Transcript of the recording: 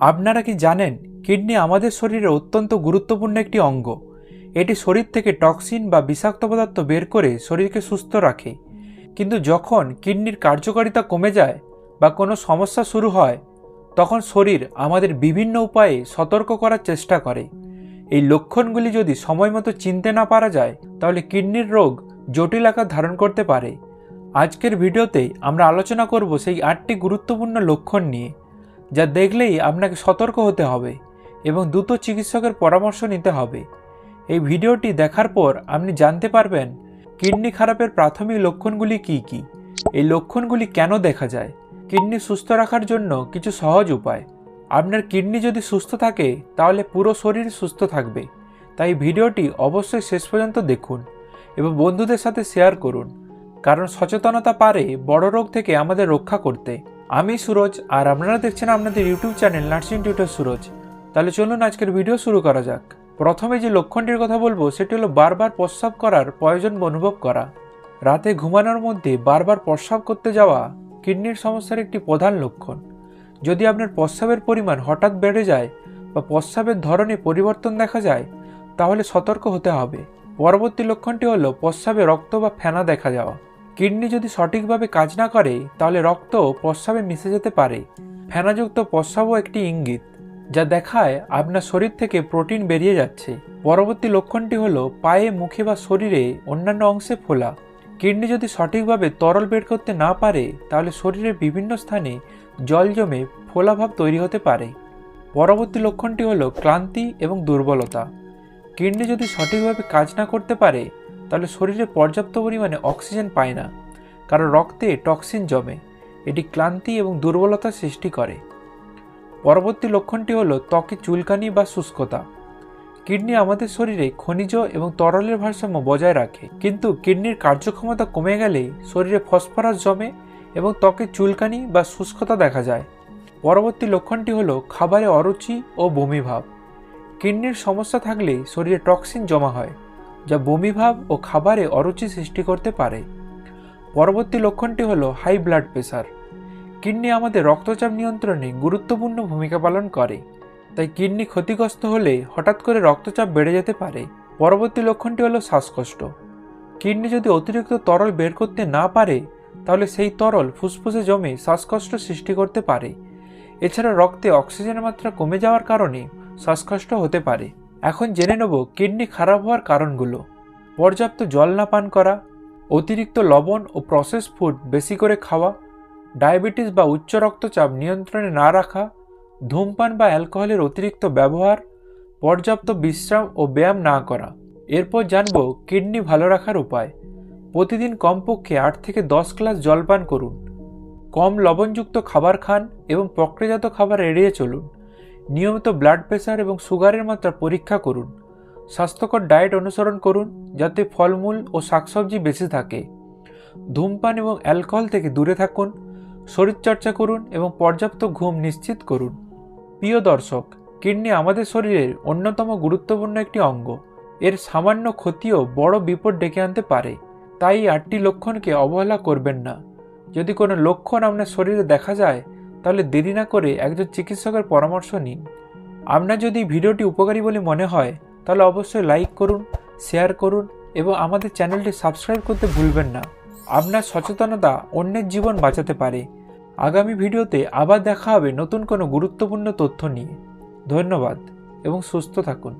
আপনারা কি জানেন কিডনি আমাদের শরীরে অত্যন্ত গুরুত্বপূর্ণ একটি অঙ্গ। এটি শরীর থেকে টক্সিন বা বিষাক্ত পদার্থ বের করে শরীরকে সুস্থ রাখে। কিন্তু যখন কিডনির কার্যকারিতা কমে যায় বা কোনো সমস্যা শুরু হয়, তখন শরীর আমাদের বিভিন্ন উপায়ে সতর্ক করার চেষ্টা করে। এই লক্ষণগুলি যদি সময় মতো চিনতে না পারা যায়, তাহলে কিডনির রোগ জটিল আকার ধারণ করতে পারে। আজকের ভিডিওতে আমরা আলোচনা করব সেই 8টি গুরুত্বপূর্ণ লক্ষণ নিয়ে, যা দেখলেই আপনাকে সতর্ক হতে হবে এবং দ্রুত চিকিৎসকের পরামর্শ নিতে হবে। এই ভিডিওটি দেখার পর আপনি জানতে পারবেন কিডনি খারাপের প্রাথমিক লক্ষণগুলি কী কী, এই লক্ষণগুলি কেন দেখা যায়, কিডনি সুস্থ রাখার জন্য কিছু সহজ উপায়। আপনার কিডনি যদি সুস্থ থাকে তাহলে পুরো শরীর সুস্থ থাকবে। তাই ভিডিওটি অবশ্যই শেষ পর্যন্ত দেখুন এবং বন্ধুদের সাথে শেয়ার করুন, কারণ সচেতনতা পারে বড় রোগ থেকে আমাদের রক্ষা করতে। আমি সুরজ, আর আপনারা দেখছেন আপনাদের YouTube channel nursing tutor Suraj. তাহলে চলুন আজকের ভিডিও শুরু করা যাক। প্রথমে যে লক্ষণটির কথা বলবো সেটি হলো বারবার প্রস্রাব করার প্রয়োজন অনুভব করা। রাতে ঘুমানোর মধ্যে বারবার প্রস্রাব করতে যাওয়া কিডনির সমস্যার একটি প্রধান লক্ষণ। যদি আপনার প্রস্রাবের পরিমাণ হঠাৎ বেড়ে যায় বা প্রস্রাবের ধরনে পরিবর্তন দেখা যায়, তাহলে সতর্ক হতে হবে। পরবর্তী লক্ষণটি হলো প্রস্রাবে রক্ত বা ফেনা দেখা যাওয়া। কিডনি যদি সঠিকভাবে কাজ না করে তাহলে রক্ত প্রস্রাবে মিশে যেতে পারে। ফেনাযুক্ত প্রস্রাবও একটি ইঙ্গিত, যা দেখায় আপনার শরীর থেকে প্রোটিন বেরিয়ে যাচ্ছে। পরবর্তী লক্ষণটি হলো পায়ে, মুখে বা শরীরে অন্যান্য অংশে ফোলা। কিডনি যদি সঠিকভাবে তরল বের করতে না পারে তাহলে শরীরের বিভিন্ন স্থানে জল জমে ফোলাভাব তৈরি হতে পারে। পরবর্তী লক্ষণটি হলো ক্লান্তি এবং দুর্বলতা। কিডনি যদি সঠিকভাবে কাজ না করতে পারে তাহলে শরীরে পর্যাপ্ত পরিমাণে অক্সিজেন পায় না, কারণ রক্তে টক্সিন জমে। এটি ক্লান্তি এবং দুর্বলতার সৃষ্টি করে। পরবর্তী লক্ষণটি হলো ত্বকে চুলকানি বা শুষ্কতা। কিডনি আমাদের শরীরে খনিজ এবং তরলের ভারসাম্য বজায় রাখে, কিন্তু কিডনির কার্যক্ষমতা কমে গেলে শরীরে ফসফরাস জমে এবং ত্বকে চুলকানি বা শুষ্কতা দেখা যায়। পরবর্তী লক্ষণটি হলো খাবারে অরুচি ও বমিভাব। কিডনির সমস্যা থাকলে শরীরে টক্সিন জমা হয়, যা বমিভাব ও খাবারে অরুচি সৃষ্টি করতে পারে। পরবর্তী লক্ষণটি হলো হাই ব্লাড প্রেশার। কিডনি আমাদের রক্তচাপ নিয়ন্ত্রণে গুরুত্বপূর্ণ ভূমিকা পালন করে, তাই কিডনি ক্ষতিগ্রস্ত হলে হঠাৎ করে রক্তচাপ বেড়ে যেতে পারে। পরবর্তী লক্ষণটি হলো শ্বাসকষ্ট। কিডনি যদি অতিরিক্ত তরল বের করতে না পারে তাহলে সেই তরল ফুসফুসে জমে শ্বাসকষ্ট সৃষ্টি করতে পারে। এছাড়া রক্তে অক্সিজেনের মাত্রা কমে যাওয়ার কারণে শ্বাসকষ্ট হতে পারে। এখন জেনে নেব কিডনি খারাপ হওয়ার কারণগুলো। পর্যাপ্ত জল না পান করা, অতিরিক্ত লবণ ও প্রসেস ফুড বেশি করে খাওয়া, ডায়াবেটিস বা উচ্চ রক্তচাপ নিয়ন্ত্রণে না রাখা, ধূমপান বা অ্যালকোহলের অতিরিক্ত ব্যবহার, পর্যাপ্ত বিশ্রাম ও ব্যায়াম না করা। এরপর জানব কিডনি ভালো রাখার উপায়। প্রতিদিন কমপক্ষে 8 থেকে 10 গ্লাস জল পান করুন। কম লবণযুক্ত খাবার খান এবং প্রক্রিয়াজাত খাবার এড়িয়ে চলুন। নিয়মিত ব্লাড প্রেশার এবং সুগারের মাত্রা পরীক্ষা করুন। স্বাস্থ্যকর ডায়েট অনুসরণ করুন, যাতে ফলমূল ও শাকসবজি বেশি থাকে। ধূমপান এবং অ্যালকোহল থেকে দূরে থাকুন। শরীরচর্চা করুন এবং পর্যাপ্ত ঘুম নিশ্চিত করুন। প্রিয় দর্শক, কিডনি আমাদের শরীরের অন্যতম গুরুত্বপূর্ণ একটি অঙ্গ। এর সামান্য ক্ষতিও বড় বিপদ ডেকে আনতে পারে। তাই 8টি লক্ষণকে অবহেলা করবেন না। যদি কোনো লক্ষণ আপনার শরীরে দেখা যায় তাহলে দেরি না করে একজন চিকিৎসকের পরামর্শ নিন। আপনার যদি ভিডিওটি উপকারী বলে মনে হয় তাহলে অবশ্যই লাইক করুন, শেয়ার করুন এবং আমাদের চ্যানেলটি সাবস্ক্রাইব করতে ভুলবেন না। আপনার সচেতনতা অন্যের জীবন বাঁচাতে পারে। আগামী ভিডিওতে আবার দেখা হবে নতুন কোনো গুরুত্বপূর্ণ তথ্য নিয়ে। ধন্যবাদ এবং সুস্থ থাকুন।